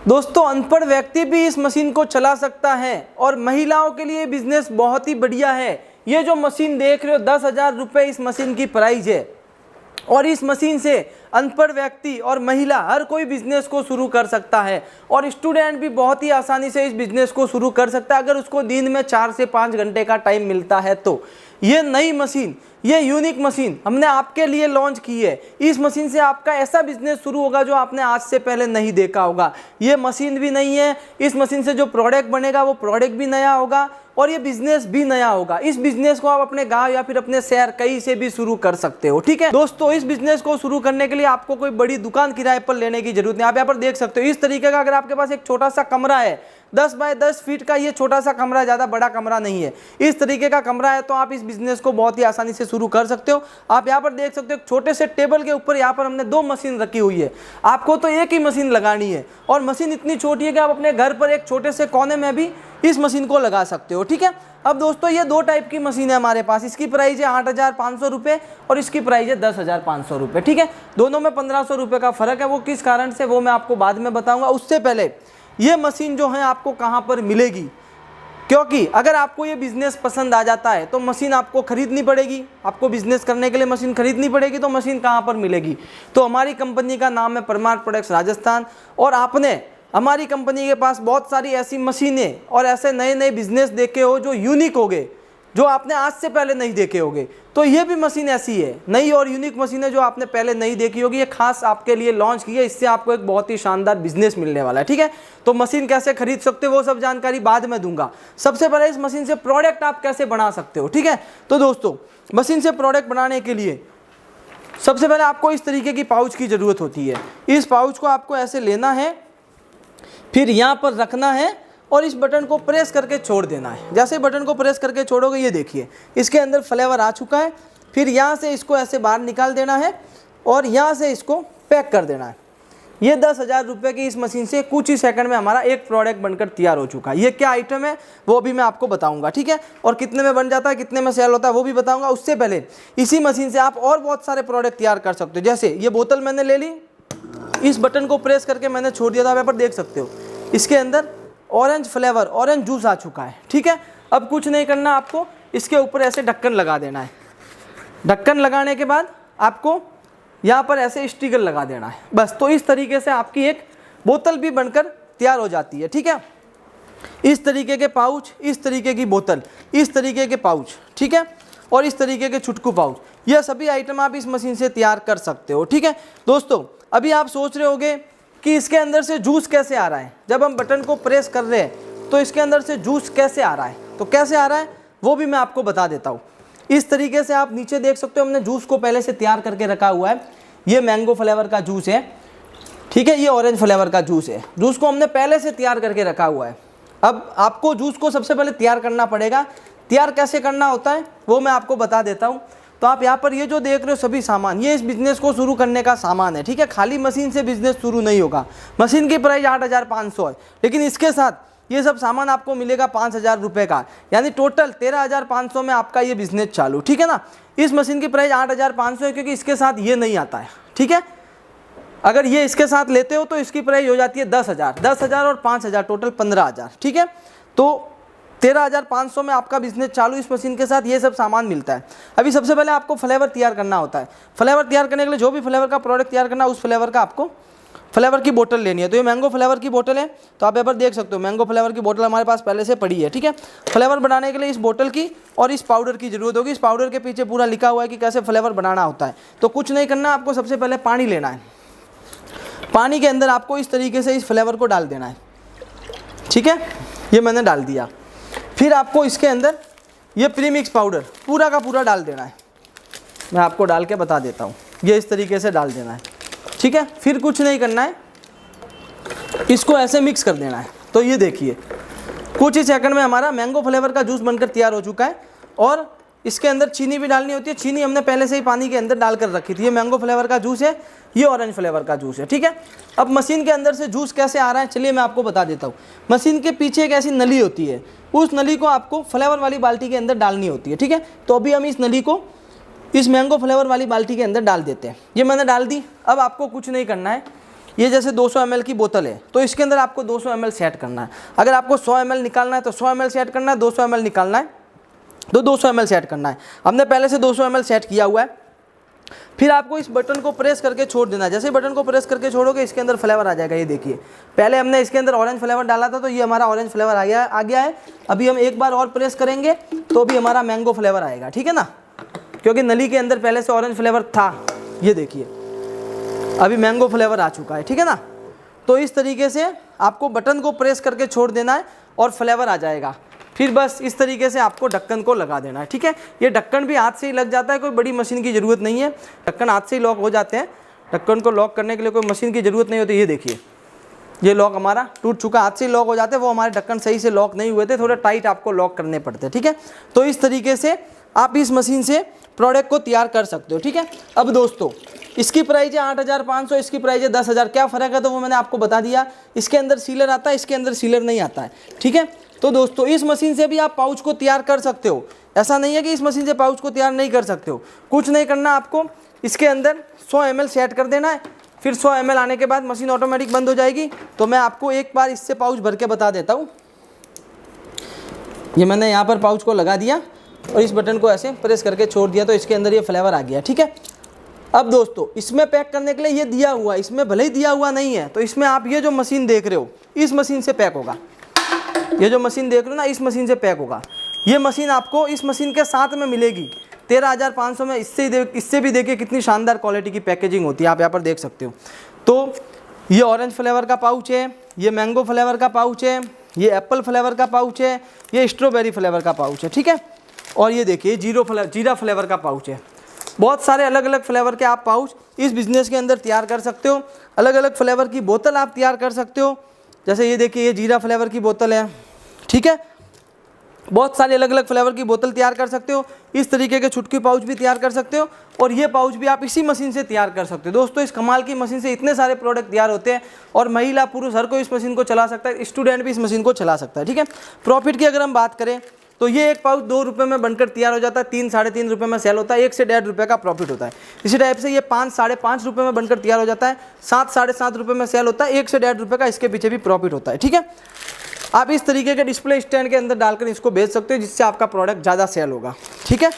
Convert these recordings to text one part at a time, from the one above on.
दोस्तों अनपढ़ व्यक्ति भी इस मशीन को चला सकता है और महिलाओं के लिए बिजनेस बहुत ही बढ़िया है। ये जो मशीन देख रहे हो 10,000 रुपये इस मशीन की प्राइस है और इस मशीन से अनपढ़ व्यक्ति और महिला हर कोई बिजनेस को शुरू कर सकता है और स्टूडेंट भी बहुत ही आसानी से इस बिजनेस को शुरू कर सकता है अगर उसको दिन में 4 से 5 घंटे का टाइम मिलता है तो। ये नई मशीन, ये यूनिक मशीन हमने आपके लिए लॉन्च की है। इस मशीन से आपका ऐसा बिजनेस शुरू होगा जो आपने आज से पहले नहीं देखा होगा। ये मशीन भी नई है, इस मशीन से जो प्रोडक्ट बनेगा वो प्रोडक्ट भी नया होगा और ये बिजनेस भी नया होगा। इस बिजनेस को आप अपने गांव या फिर अपने शहर कहीं से भी शुरू कर सकते हो। ठीक है दोस्तों, इस बिजनेस को शुरू करने के लिए आपको कोई बड़ी दुकान किराए पर लेने की जरूरत नहीं। आप यहाँ पर देख सकते हो इस तरीके का, अगर आपके पास एक छोटा सा कमरा है 10 बाय 10 फीट का, ये छोटा सा कमरा, ज़्यादा बड़ा कमरा नहीं है, इस तरीके का कमरा है तो आप इस बिजनेस को बहुत ही आसानी से शुरू कर सकते हो। आप यहाँ पर देख सकते हो छोटे से टेबल के ऊपर यहाँ पर हमने 2 मशीन रखी हुई है। आपको तो एक ही मशीन लगानी है और मशीन इतनी छोटी है कि आप अपने घर पर एक छोटे से कोने में भी इस मशीन को लगा सकते हो। ठीक है, अब दोस्तों ये 2 टाइप की मशीन है हमारे पास। इसकी प्राइस है 8,500 रुपये और इसकी प्राइस है 10,500 रुपये। ठीक है, दोनों में 1,500 रुपये का फ़र्क है। वो किस कारण से वो मैं आपको बाद में बताऊंगा। उससे पहले ये मशीन जो है आपको कहाँ पर मिलेगी, क्योंकि अगर आपको ये बिज़नेस पसंद आ जाता है तो मशीन आपको ख़रीदनी पड़ेगी। आपको बिज़नेस करने के लिए मशीन खरीदनी पड़ेगी, तो मशीन कहाँ पर मिलेगी? तो हमारी कंपनी का नाम है परमार प्रोडक्ट्स राजस्थान और आपने हमारी कंपनी के पास बहुत सारी ऐसी मशीनें और ऐसे नए नए बिजनेस देखे हो जो यूनिक होंगे, जो आपने आज से पहले नहीं देखे होंगे। तो ये भी मशीन ऐसी है, नई और यूनिक मशीन है जो आपने पहले नहीं देखी होगी। ये खास आपके लिए लॉन्च की है, इससे आपको एक बहुत ही शानदार बिजनेस मिलने वाला है। ठीक है, तो मशीन कैसे खरीद सकते हो वो सब जानकारी बाद में दूंगा। सबसे पहले इस मशीन से प्रोडक्ट आप कैसे बना सकते हो। ठीक है, तो दोस्तों मशीन से प्रोडक्ट बनाने के लिए सबसे पहले आपको इस तरीके की पाउच की ज़रूरत होती है। इस पाउच को आपको ऐसे लेना है, फिर यहाँ पर रखना है और इस बटन को प्रेस करके छोड़ देना है। जैसे बटन को प्रेस करके छोड़ोगे ये देखिए इसके अंदर फ्लेवर आ चुका है। फिर यहाँ से इसको ऐसे बाहर निकाल देना है और यहाँ से इसको पैक कर देना है। ये 10,000 रुपये की इस मशीन से कुछ ही सेकंड में हमारा एक प्रोडक्ट बनकर तैयार हो चुका है। ये क्या आइटम है वो भी मैं आपको बताऊंगा। ठीक है, और कितने में बन जाता है, कितने में सेल होता है वो भी बताऊंगा। उससे पहले इसी मशीन से आप और बहुत सारे प्रोडक्ट तैयार कर सकते हो। जैसे ये बोतल मैंने ले ली, इस बटन को प्रेस करके मैंने छोड़ दिया था। यहाँ पर देख सकते हो इसके अंदर ऑरेंज फ्लेवर, ऑरेंज जूस आ चुका है। ठीक है, अब कुछ नहीं करना, आपको इसके ऊपर ऐसे ढक्कन लगा देना है। ढक्कन लगाने के बाद आपको यहाँ पर ऐसे स्टिकर लगा देना है बस। तो इस तरीके से आपकी एक बोतल भी बनकर तैयार हो जाती है। ठीक है, इस तरीके के पाउच, इस तरीके की बोतल, इस तरीके के पाउच, ठीक है, और इस तरीके के छुटकू पाउच, यह सभी आइटम आप इस मशीन से तैयार कर सकते हो। ठीक है दोस्तों, अभी आप सोच रहे होंगे कि इसके अंदर से जूस कैसे आ रहा है। जब हम बटन को प्रेस कर रहे हैं तो इसके अंदर से जूस कैसे आ रहा है, तो कैसे आ रहा है वो भी मैं आपको बता देता हूँ। इस तरीके से आप नीचे देख सकते हो हमने जूस को पहले से तैयार करके रखा हुआ है। ये मैंगो फ्लेवर का जूस है, ठीक है, ये ऑरेंज फ्लेवर का जूस है। जूस को हमने पहले से तैयार करके रखा हुआ है। अब आपको जूस को सबसे पहले तैयार करना पड़ेगा। तैयार कैसे करना होता है वो मैं आपको बता देता हूँ। तो आप यहाँ पर ये जो देख रहे हो सभी सामान, ये इस बिज़नेस को शुरू करने का सामान है। ठीक है, खाली मशीन से बिज़नेस शुरू नहीं होगा। मशीन की प्राइस 8,500 है, लेकिन इसके साथ ये सब सामान आपको मिलेगा 5,000 रुपये का, यानी टोटल 13,500 में आपका ये बिज़नेस चालू। ठीक है ना, इस मशीन की प्राइस 8,500 है क्योंकि इसके साथ ये नहीं आता है। ठीक है, अगर ये इसके साथ लेते हो तो इसकी प्राइस हो जाती है 10,000, 10,000 और 5,000 टोटल 15,000। ठीक है, तो 13,500 में आपका बिजनेस चालू इस मशीन के साथ ये सब सामान मिलता है। अभी सबसे पहले आपको फ्लेवर तैयार करना होता है। फ्लेवर तैयार करने के लिए जो भी फ्लेवर का प्रोडक्ट तैयार करना है उस फ्लेवर का आपको फ्लेवर की बोतल लेनी है। तो ये मैंगो फ्लेवर की बोतल है, तो आप यहाँ पर देख सकते हो मैंगो फ्लेवर की बोतल हमारे पास पहले से पड़ी है। ठीक है, फ्लेवर बनाने के लिए इस बोतल की और इस पाउडर की जरूरत होगी। इस पाउडर के पीछे पूरा लिखा हुआ है कि कैसे फ्लेवर बनाना होता है। तो कुछ नहीं करना, आपको सबसे पहले पानी लेना है। पानी के अंदर आपको इस तरीके से इस फ्लेवर को डाल देना है। ठीक है, ये मैंने डाल दिया। फिर आपको इसके अंदर ये प्रीमिक्स पाउडर पूरा का पूरा डाल देना है। मैं आपको डाल के बता देता हूँ, ये इस तरीके से डाल देना है। ठीक है, फिर कुछ नहीं करना है, इसको ऐसे मिक्स कर देना है। तो ये देखिए कुछ ही सेकंड में हमारा मैंगो फ्लेवर का जूस बनकर तैयार हो चुका है। और इसके अंदर चीनी भी डालनी होती है। चीनी हमने पहले से ही पानी के अंदर डालकर रखी थी। ये मैंगो फ्लेवर का जूस है, ये ऑरेंज फ्लेवर का जूस है। ठीक है, अब मशीन के अंदर से जूस कैसे आ रहा है चलिए मैं आपको बता देता हूँ। मशीन के पीछे एक ऐसी नली होती है, उस नली को आपको फ्लेवर वाली बाल्टी के अंदर डालनी होती है। ठीक है, तो अभी हम इस नली को इस मैंगो फ्लेवर वाली बाल्टी के अंदर डाल देते हैं। ये मैंने डाल दी। अब आपको कुछ नहीं करना है, ये जैसे 200 ml की बोतल है तो इसके अंदर आपको 200 ml सेट करना है। अगर आपको 100 ml निकालना है तो 100 ml सेट करना है, 200 ml निकालना है तो 200 ml सेट करना है। हमने पहले से 200 ml सेट किया हुआ है। फिर आपको इस बटन को प्रेस करके छोड़ देना है। जैसे बटन को प्रेस करके छोड़ोगे इसके अंदर फ्लेवर आ जाएगा। ये देखिए, पहले हमने इसके अंदर ऑरेंज फ्लेवर डाला था तो ये हमारा ऑरेंज फ्लेवर आ गया है। अभी हम एक बार और प्रेस करेंगे तो भी हमारा मैंगो फ्लेवर आएगा, ठीक है ना, क्योंकि नली के अंदर पहले से ऑरेंज फ्लेवर था। ये देखिए अभी मैंगो फ्लेवर आ चुका है, ठीक है ना। तो इस तरीके से आपको बटन को प्रेस करके छोड़ देना है और फ्लेवर आ जाएगा। फिर बस इस तरीके से आपको ढक्कन को लगा देना है, ठीक है। ये ढक्कन भी हाथ से ही लग जाता है, कोई बड़ी मशीन की ज़रूरत नहीं है। ढक्कन हाथ से ही लॉक हो जाते हैं। ढक्कन को लॉक करने के लिए कोई मशीन की ज़रूरत नहीं होती। ये देखिए ये लॉक हमारा टूट चुका, हाथ से ही लॉक हो जाते हैं। वो हमारे ढक्कन सही से लॉक नहीं हुए थे, थोड़े टाइट आपको लॉक करने पड़ते हैं, ठीक है। तो इस तरीके से आप इस मशीन से प्रोडक्ट को तैयार कर सकते हो, ठीक है। अब दोस्तों इसकी प्राइस है 8,500, इसकी प्राइस है 10,000। क्या फ़र्क है तो वो मैंने आपको बता दिया। इसके अंदर सीलर आता है, इसके अंदर सीलर नहीं आता है, ठीक है। तो दोस्तों इस मशीन से भी आप पाउच को तैयार कर सकते हो। ऐसा नहीं है कि इस मशीन से पाउच को तैयार नहीं कर सकते हो। कुछ नहीं करना आपको, इसके अंदर 100 ml सेट कर देना है। फिर 100 ml आने के बाद मशीन ऑटोमेटिक बंद हो जाएगी। तो मैं आपको एक बार इससे पाउच भर के बता देता हूँ। ये मैंने यहाँ पर पाउच को लगा दिया और इस बटन को ऐसे प्रेस करके छोड़ दिया तो इसके अंदर ये फ्लेवर आ गया, ठीक है। अब दोस्तों इसमें पैक करने के लिए ये दिया हुआ, इसमें भले ही दिया हुआ नहीं है तो इसमें आप ये जो मशीन देख रहे हो इस मशीन से पैक होगा। ये जो मशीन देख रहे हो ना, इस मशीन से पैक होगा। ये मशीन आपको इस मशीन के साथ में मिलेगी 13,500 में। इससे भी देखिए कितनी शानदार क्वालिटी की पैकेजिंग होती है, आप यहाँ पर देख सकते हो। तो ये ऑरेंज फ्लेवर का पाउच है, ये मैंगो फ्लेवर का पाउच है, ये एप्पल फ्लेवर का पाउच है, ये स्ट्रॉबेरी फ्लेवर का पाउच है, ठीक है। और ये देखिए जीरा फ्लेवर का पाउच है। बहुत सारे अलग अलग फ्लेवर के आप पाउच इस बिज़नेस के अंदर तैयार कर सकते हो। अलग अलग फ्लेवर की बोतल आप तैयार कर सकते हो। जैसे ये देखिए ये जीरा फ्लेवर की बोतल है, ठीक है। बहुत सारे अलग अलग फ्लेवर की बोतल तैयार कर सकते हो। इस तरीके के छुटकी पाउच भी तैयार कर सकते हो और ये पाउच भी आप इसी मशीन से तैयार कर सकते हो। दोस्तों इस कमाल की मशीन से इतने सारे प्रोडक्ट तैयार होते हैं और महिला पुरुष हर कोई इस मशीन को चला सकता है, स्टूडेंट भी इस मशीन को चला सकता है, ठीक है। प्रॉफिट की अगर हम बात करें तो ये एक पाउच 2 रुपये में बनकर तैयार हो जाता है, 3 साढ़े 3 रुपये में सेल होता है, 1 से 1.5 रुपये का प्रॉफिट होता है। इसी टाइप से ये 5 साढ़े 5 रुपये में बनकर तैयार हो जाता है, 7 साढ़े 7 रुपये में सेल होता है, 1 से 1.5 रुपये का इसके पीछे भी प्रॉफिट होता है, ठीक है। आप इस तरीके के डिस्प्ले स्टैंड के अंदर डालकर इसको बेच सकते हो जिससे आपका प्रोडक्ट ज़्यादा सेल होगा, ठीक है।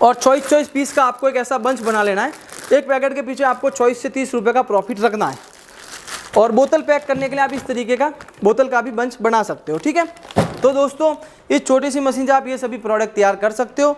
और 24 पीस का आपको एक ऐसा बंच बना लेना है। एक पैकेट के पीछे आपको 24 से 30 रुपये का प्रॉफिट रखना है। और बोतल पैक करने के लिए आप इस तरीके का बोतल का भी बंच बना सकते हो, ठीक है। तो दोस्तों इस छोटी सी मशीन से आप ये सभी प्रोडक्ट तैयार कर सकते हो।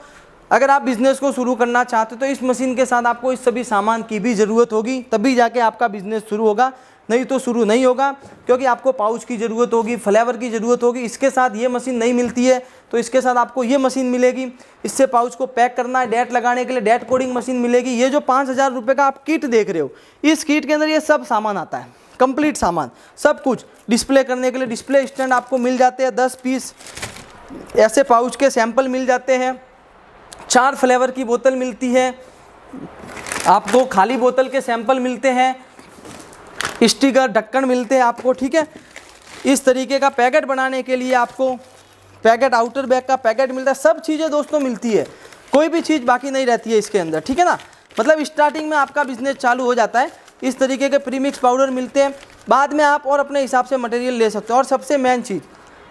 अगर आप बिज़नेस को शुरू करना चाहते हो तो इस मशीन के साथ आपको इस सभी सामान की भी ज़रूरत होगी, तभी जाके आपका बिज़नेस शुरू होगा, नहीं तो शुरू नहीं होगा। क्योंकि आपको पाउच की ज़रूरत होगी, फ्लेवर की ज़रूरत होगी। इसके साथ ये मशीन नहीं मिलती है तो इसके साथ आपको ये मशीन मिलेगी। इससे पाउच को पैक करना है, डेट लगाने के लिए डेट कोडिंग मशीन मिलेगी। ये जो 5,000 रुपये का आप किट देख रहे हो, इस किट के अंदर ये सब सामान आता है, कंप्लीट सामान सब कुछ। डिस्प्ले करने के लिए डिस्प्ले स्टैंड आपको मिल जाते हैं, 10 पीस ऐसे पाउच के सैंपल मिल जाते हैं, 4 फ्लेवर की बोतल मिलती है आपको, खाली बोतल के सैंपल मिलते हैं, स्टिकर ढक्कन मिलते हैं आपको, ठीक है। इस तरीके का पैकेट बनाने के लिए आपको पैकेट, आउटर बैग का पैकेट मिलता है। सब चीज़ें दोस्तों मिलती है, कोई भी चीज़ बाकी नहीं रहती है इसके अंदर, ठीक है ना। मतलब स्टार्टिंग में आपका बिजनेस चालू हो जाता है। इस तरीके के प्रीमिक्स पाउडर मिलते हैं, बाद में आप और अपने हिसाब से मटेरियल ले सकते हो। और सबसे मेन चीज़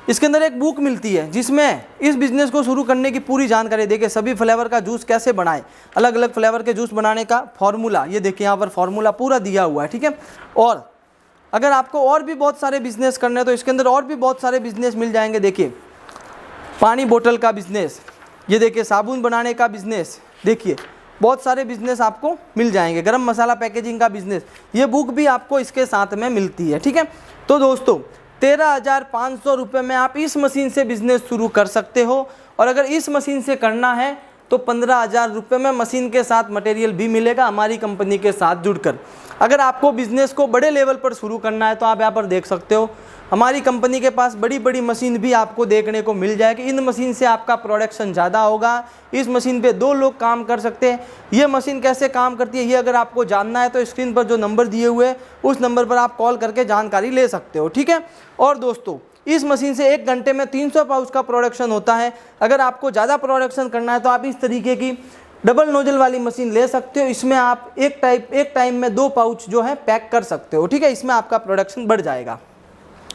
इसके अंदर एक बुक मिलती है जिसमें इस बिज़नेस को शुरू करने की पूरी जानकारी देखिए। सभी फ्लेवर का जूस कैसे बनाएं, अलग अलग फ्लेवर के जूस बनाने का फॉर्मूला, ये देखिए यहाँ पर फॉर्मूला पूरा दिया हुआ है, ठीक है। और अगर आपको और भी बहुत सारे बिजनेस करने हैं तो इसके अंदर और भी बहुत सारे बिजनेस मिल जाएंगे। देखिए पानी बोतल का बिजनेस, ये देखिए साबुन बनाने का बिजनेस, देखिए बहुत सारे बिजनेस आपको मिल जाएंगे। गरम मसाला पैकेजिंग का बिजनेस, ये बुक भी आपको इसके साथ में मिलती है, ठीक है। तो दोस्तों 13,500 रुपये में आप इस मशीन से बिज़नेस शुरू कर सकते हो। और अगर इस मशीन से करना है तो 15,000 रुपये में मशीन के साथ मटेरियल भी मिलेगा हमारी कंपनी के साथ जुड़कर। अगर आपको बिज़नेस को बड़े लेवल पर शुरू करना है तो आप यहाँ पर देख सकते हो हमारी कंपनी के पास बड़ी बड़ी मशीन भी आपको देखने को मिल जाएगी। इन मशीन से आपका प्रोडक्शन ज़्यादा होगा। इस मशीन पे 2 लोग काम कर सकते हैं। ये मशीन कैसे काम करती है ये अगर आपको जानना है तो स्क्रीन पर जो नंबर दिए हुए हैं उस नंबर पर आप कॉल करके जानकारी ले सकते हो, ठीक है। और दोस्तों इस मशीन से 1 घंटे में 300 पाउच का प्रोडक्शन होता है। अगर आपको ज़्यादा प्रोडक्शन करना है तो आप इस तरीके की डबल नोजल वाली मशीन ले सकते हो। इसमें आप एक टाइम में 2 पाउच जो है पैक कर सकते हो, ठीक है। इसमें आपका प्रोडक्शन बढ़ जाएगा।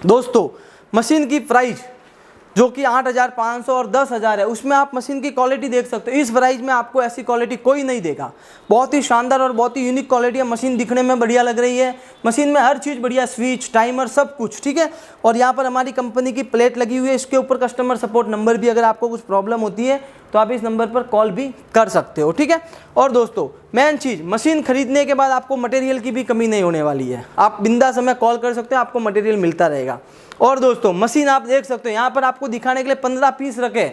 दोस्तों मशीन की प्राइस जो कि 8,500 और 10,000 है, उसमें आप मशीन की क्वालिटी देख सकते हो। इस प्राइस में आपको ऐसी क्वालिटी कोई नहीं देगा। बहुत ही शानदार और बहुत ही यूनिक क्वालिटी है। मशीन दिखने में बढ़िया लग रही है, मशीन में हर चीज़ बढ़िया, स्विच, टाइमर, सब कुछ, ठीक है। और यहाँ पर हमारी कंपनी की प्लेट लगी हुई है। इसके ऊपर कस्टमर सपोर्ट नंबर भी, अगर आपको कुछ प्रॉब्लम होती है तो आप इस नंबर पर कॉल भी कर सकते हो, ठीक है। और दोस्तों मेन चीज़, मशीन खरीदने के बाद आपको मटेरियल की भी कमी नहीं होने वाली है। आप बिंदास समय कॉल कर सकते हो, आपको मटेरियल मिलता रहेगा। और दोस्तों मशीन आप देख सकते हो, यहाँ पर आपको दिखाने के लिए 15 पीस रखे,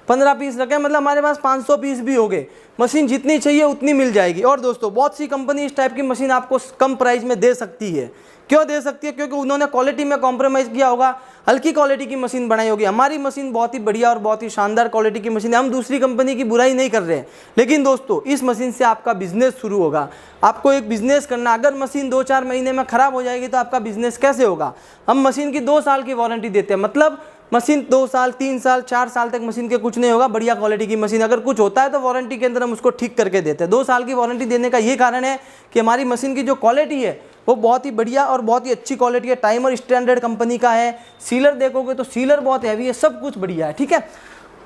15 पीस रखे, मतलब हमारे पास 500 पीस भी हो गए। मशीन जितनी चाहिए उतनी मिल जाएगी। और दोस्तों बहुत सी कंपनी इस टाइप की मशीन आपको कम प्राइस में दे सकती है। क्यों दे सकती है? क्योंकि उन्होंने क्वालिटी में कॉम्प्रोमाइज़ किया होगा, हल्की क्वालिटी की मशीन बनाई होगी। हमारी मशीन बहुत ही बढ़िया और बहुत ही शानदार क्वालिटी की मशीन है। हम दूसरी कंपनी की बुराई नहीं कर रहे हैं, लेकिन दोस्तों इस मशीन से आपका बिजनेस शुरू होगा। आपको एक बिजनेस करना, अगर मशीन 2-4 महीने में ख़राब हो जाएगी तो आपका बिजनेस कैसे होगा? हम मशीन की 2 साल की वारंटी देते हैं, मतलब मशीन 2 साल, 3 साल, 4 साल तक मशीन के कुछ नहीं होगा। बढ़िया क्वालिटी की मशीन, अगर कुछ होता है तो वारंटी के अंदर हम उसको ठीक करके देते हैं। 2 साल की वारंटी देने का ये कारण है कि हमारी मशीन की जो क्वालिटी है वो बहुत ही बढ़िया और बहुत ही अच्छी क्वालिटी है। टाइमर स्टैंडर्ड कंपनी का है। सीलर देखोगे तो सीलर बहुत हैवी है, सब कुछ बढ़िया है, ठीक है।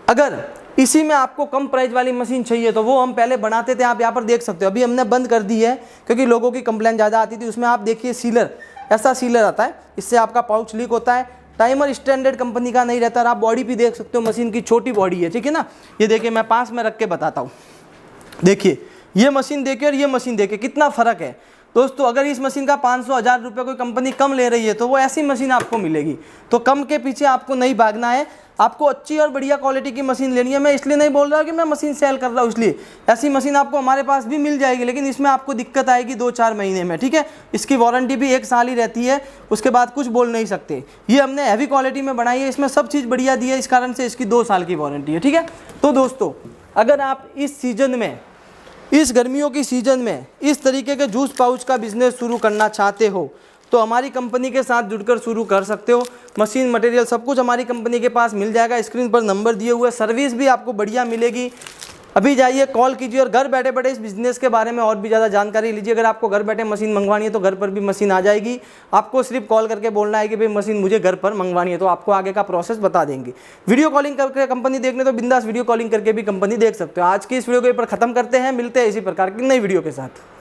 अगर इसी में आपको कम प्राइस वाली मशीन चाहिए तो वो हम पहले बनाते थे, आप यहाँ पर देख सकते हो। अभी हमने बंद कर दी है क्योंकि लोगों की कंप्लेंट ज़्यादा आती थी। उसमें आप देखिए सीलर, ऐसा सीलर आता है, इससे आपका पाउच लीक होता है। टाइमर स्टैंडर्ड कंपनी का नहीं रहता। और आप बॉडी भी देख सकते हो, मशीन की छोटी बॉडी है, ठीक है ना। ये देखिए मैं पास में रख के बताता हूँ। देखिए ये मशीन देखिए और ये मशीन देखिए, कितना फ़र्क है। दोस्तों अगर इस मशीन का 500-1000 रुपये कोई कंपनी कम ले रही है तो वो ऐसी मशीन आपको मिलेगी। तो कम के पीछे आपको नहीं भागना है, आपको अच्छी और बढ़िया क्वालिटी की मशीन लेनी है। मैं इसलिए नहीं बोल रहा कि मैं मशीन सेल कर रहा हूँ, इसलिए ऐसी मशीन आपको हमारे पास भी मिल जाएगी, लेकिन इसमें आपको दिक्कत आएगी 2-4 महीने में, ठीक है। इसकी वारंटी भी 1 साल ही रहती है, उसके बाद कुछ बोल नहीं सकते। ये हमने हैवी क्वालिटी में बनाई है, इसमें सब चीज़ बढ़िया दी है, इस कारण से इसकी 2 साल की वारंटी है, ठीक है। तो दोस्तों अगर आप इस सीजन में, इस गर्मियों की सीज़न में इस तरीके के जूस पाउच का बिज़नेस शुरू करना चाहते हो तो हमारी कंपनी के साथ जुड़कर शुरू कर सकते हो। मशीन, मटेरियल सब कुछ हमारी कंपनी के पास मिल जाएगा। स्क्रीन पर नंबर दिए हुए, सर्विस भी आपको बढ़िया मिलेगी। अभी जाइए, कॉल कीजिए और घर बैठे बैठे इस बिज़नेस के बारे में और भी ज़्यादा जानकारी लीजिए। अगर आपको घर बैठे मशीन मंगवानी है तो घर पर भी मशीन आ जाएगी। आपको सिर्फ कॉल करके बोलना है कि भाई मशीन मुझे घर पर मंगवानी है, तो आपको आगे का प्रोसेस बता देंगे। वीडियो कॉलिंग करके कंपनी देखने तो बिंदास वीडियो कॉलिंग करके भी कंपनी देख सकते हो। आज की इस वीडियो को पर खत्म करते हैं, मिलते हैं इसी प्रकार की नई वीडियो के साथ।